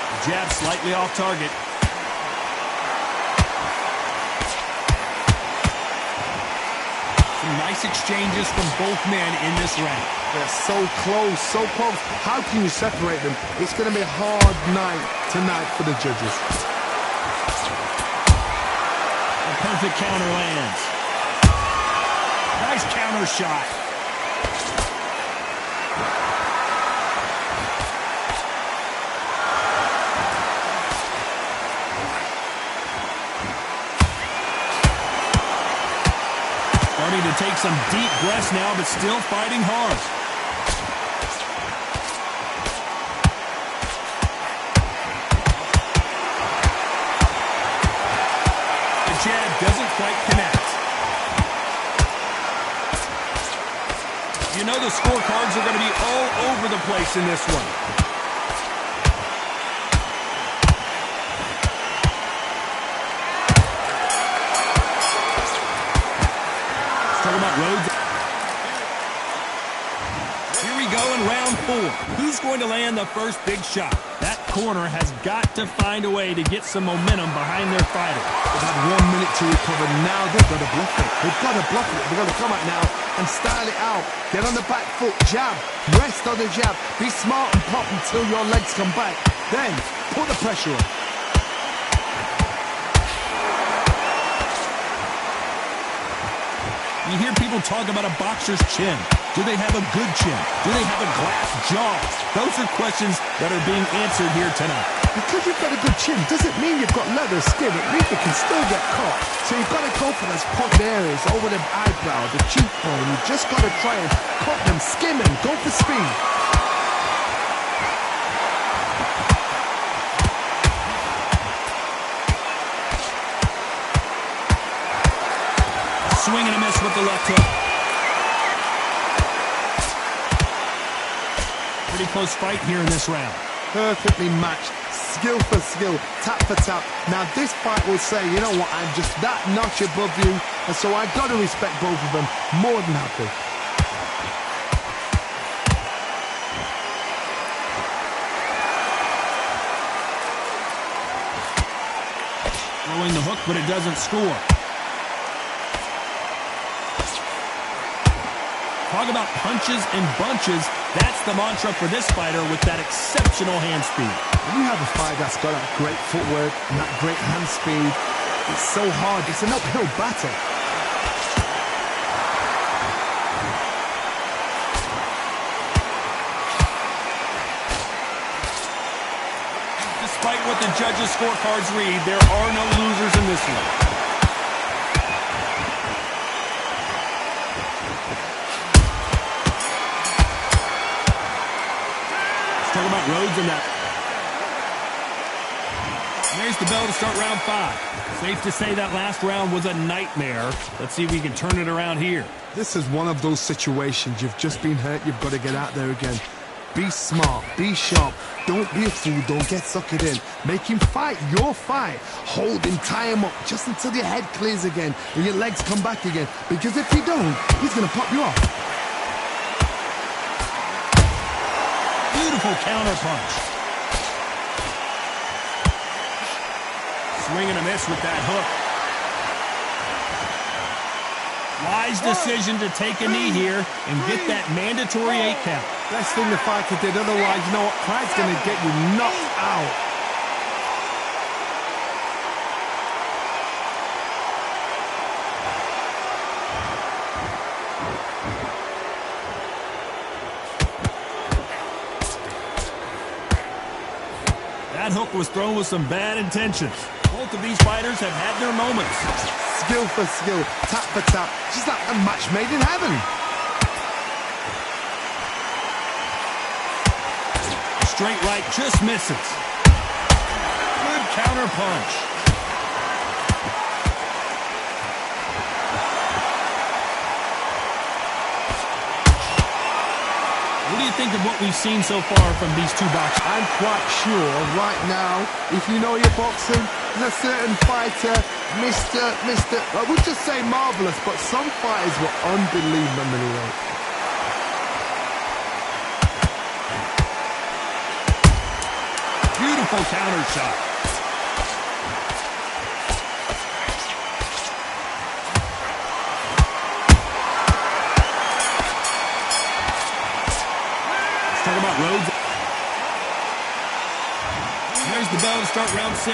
The jab slightly off target. Nice exchanges from both men in this round. They're so close, so close. How can you separate them? It's going to be a hard night tonight for the judges. A perfect counter lands. Nice counter shot. Starting to take some deep breaths now, but still fighting hard. The jab doesn't quite connect. You know the scorecards are going to be all over the place in this one. About Rhodes. Here we go in round 4. Who's going to land the first big shot? That corner has got to find a way to get some momentum behind their fighter. They've had 1 minute to recover. Now they've got to bluff it. They've got to bluff it. They've got to come out now and style it out. Get on the back foot, jab, rest on the jab. Be smart and pop until your legs come back. Then put the pressure on. You hear people talk about a boxer's chin. Do they have a good chin? Do they have a glass jaw? Those are questions that are being answered here tonight. Because you've got a good chin doesn't mean you've got leather skin. It means you can still get caught. So you've got to go for those point areas over the eyebrow, the cheekbone. You've just got to try and cut them, skim them, go for speed. Swing and a miss with the left hook. Pretty close fight here in this round. Perfectly matched, skill for skill, tap for tap. Now this fight will say, you know what, I'm just that notch above you, and so I got to respect both of them. More than happy. Throwing the hook, but it doesn't score. Talk about punches and bunches. That's the mantra for this fighter with that exceptional hand speed. When you have a fight that's got that great footwork and that great hand speed, it's so hard. It's an uphill battle. Despite what the judges' scorecards read, there are no losers in this one. Talk about Rhodes in that. There's the bell to start round 5. Safe to say that last round was a nightmare. Let's see if we can turn it around here. This is one of those situations. You've just been hurt. You've got to get out there again. Be smart. Be sharp. Don't be a fool. Don't get suckered in. Make him fight your fight. Hold him. Tie him up just until your head clears again and your legs come back again. Because if you don't, he's going to pop you off. Beautiful counter punch. Swing and a miss with that hook. Wise decision to take a knee here and get that mandatory 8 count. Best thing the fighter did. Otherwise, you know what? Pride's going to get you knocked out. That hook was thrown with some bad intentions. Both of these fighters have had their moments. Skill for skill, tap for tap, just like a match made in heaven. Straight right just misses. Good counter punch. What do you think of what we've seen so far from these two boxers? I'm quite sure right now, if you know your boxing, there's a certain fighter, I would just say marvelous, but some fighters were unbelievable middleweight. Beautiful counter shot. Talk about Rhodes. There's the bell to start round 6.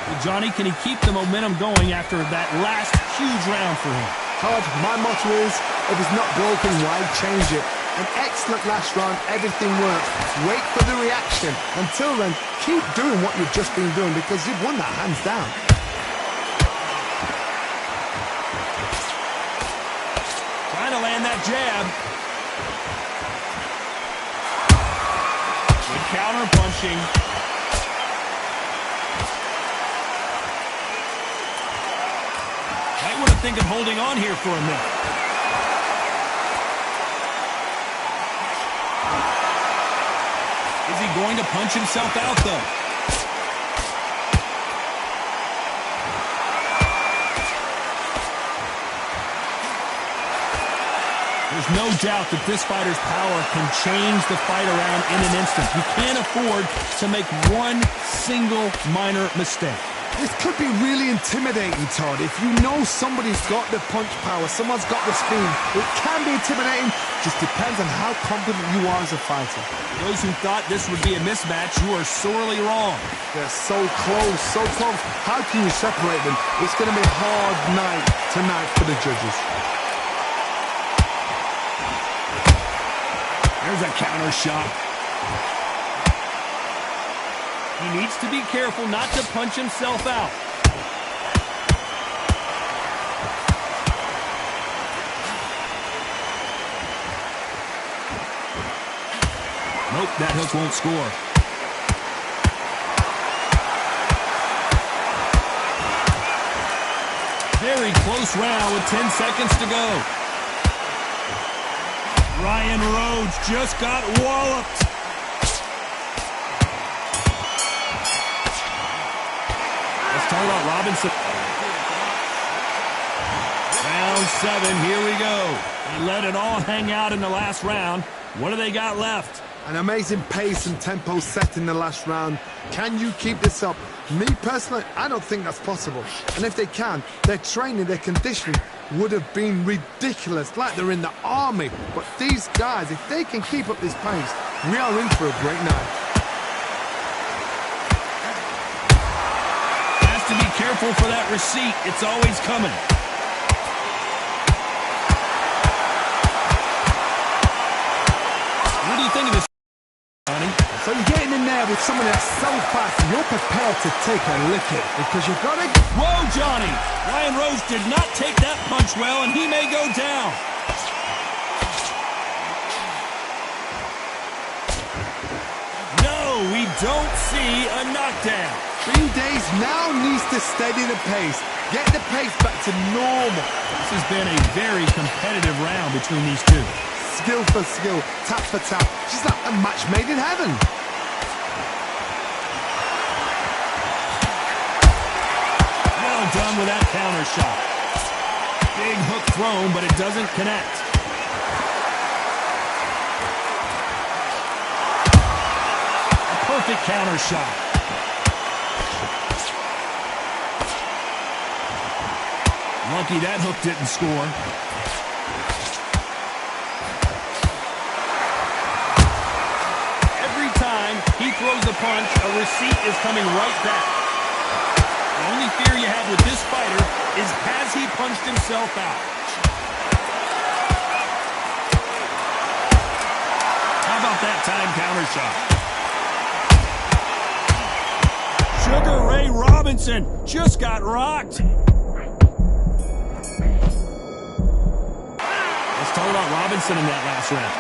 Well, Johnny, can he keep the momentum going after that last huge round for him? Todd, my motto is, if it's not broken, why change it? An excellent last round, everything works. Wait for the reaction. Until then, keep doing what you've just been doing because you've won that hands down. Trying to land that jab. Good counter punching. Might want to think of holding on here for a minute. Is he going to punch himself out, though? There's no doubt that this fighter's power can change the fight around in an instant. You can't afford to make one single minor mistake. This could be really intimidating, Todd. If you know somebody's got the punch power, someone's got the speed, it can be intimidating. Just depends on how confident you are as a fighter. Those who thought this would be a mismatch, you are sorely wrong. They're so close, so close. How can you separate them? It's going to be a hard night tonight for the judges. There's a counter shot. He needs to be careful not to punch himself out. Nope, that hook won't score. Very close round with 10 seconds to go. Ryan Rhodes just got walloped. Let's talk about Robinson. Round 7, here we go. They let it all hang out in the last round. What do they got left? An amazing pace and tempo set in the last round. Can you keep this up? Me personally, I don't think that's possible. And if they can, their training, their conditioning would have been ridiculous, like they're in the army. But these guys, if they can keep up this pace, we are in for a great night. Has to be careful for that receipt. It's always coming. What do you think of this, Johnny? So you're getting in there with someone that's so fast, you're prepared to take a licking because you've got to... Whoa, Johnny! Ryan Rhodes did not take that punch well, and he may go down. No, we don't see a knockdown. Green Days now needs to steady the pace. Get the pace back to normal. This has been a very competitive round between these two. Skill for skill, tap for tap. Just like a match made in heaven. Well done with that counter shot. Big hook thrown, but it doesn't connect. A perfect counter shot. Lucky that hook didn't score. He throws the punch, a receipt is coming right back. The only fear you have with this fighter is has he punched himself out? How about that time counter shot? Sugar Ray Robinson just got rocked. Let's talk about Robinson in that last round.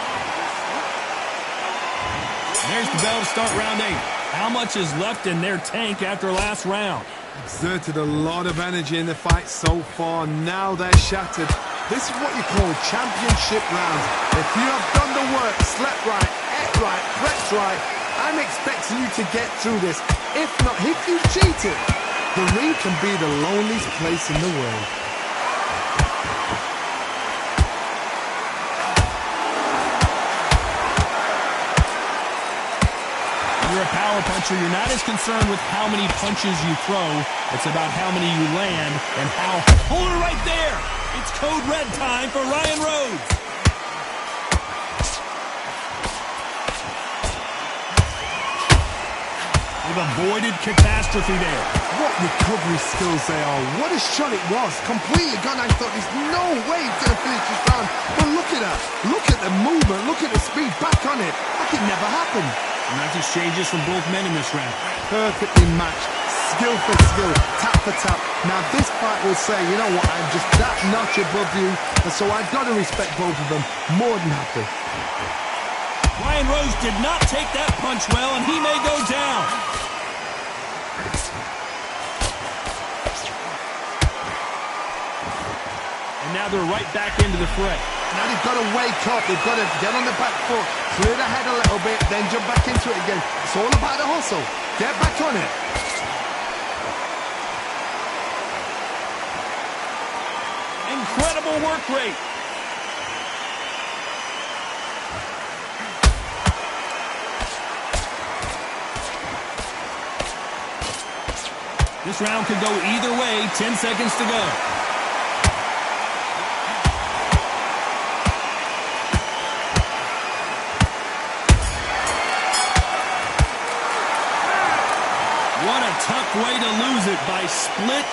There's the bell to start round 8. How much is left in their tank after last round? Exerted a lot of energy in the fight so far. Now they're shattered. This is what you call championship rounds. If you have done the work, slept right, ate right, prepped right, I'm expecting you to get through this. If not, if you cheated, the ring can be the loneliest place in the world. You're a power puncher. You're not as concerned with how many punches you throw. It's about how many you land and how... Hold it right there! It's code red time for Ryan Rhodes. They've avoided catastrophe there. What recovery skills they are. What a shot it was. Completely gone. I thought there's no way he's going to finish this round. But look at that. Look at the movement. Look at the speed. Back on it. That could never happen. Nice exchanges from both men in this round. Perfectly matched. Skill for skill. Tap for tap. Now this fight will say, you know what, I'm just that notch above you. And so I've got to respect both of them. More than happy. Ryan Rhodes did not take that punch well, and he may go down. And now they're right back into the fray. Now they've got to wake up. They've got to get on the back foot, clear the head a little bit, then jump back into it again. It's all about the hustle. Get back on it. Incredible work rate. This round could go either way. 10 seconds to go. What a tough way to lose it by split.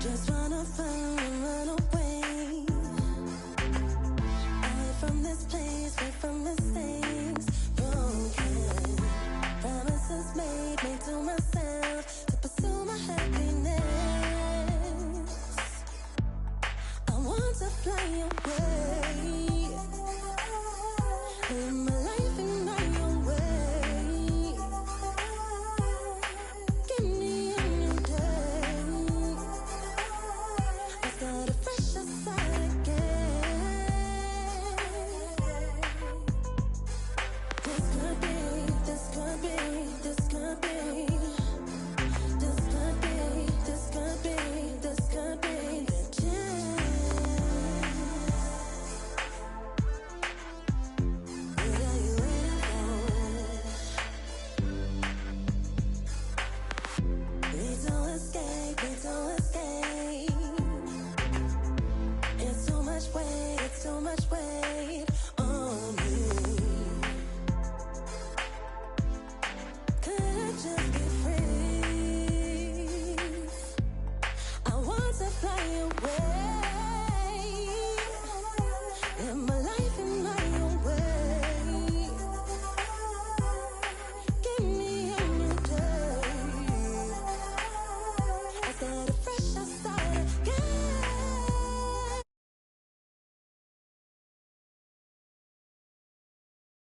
Just wanna fly and run away, away from this place, away from this thing.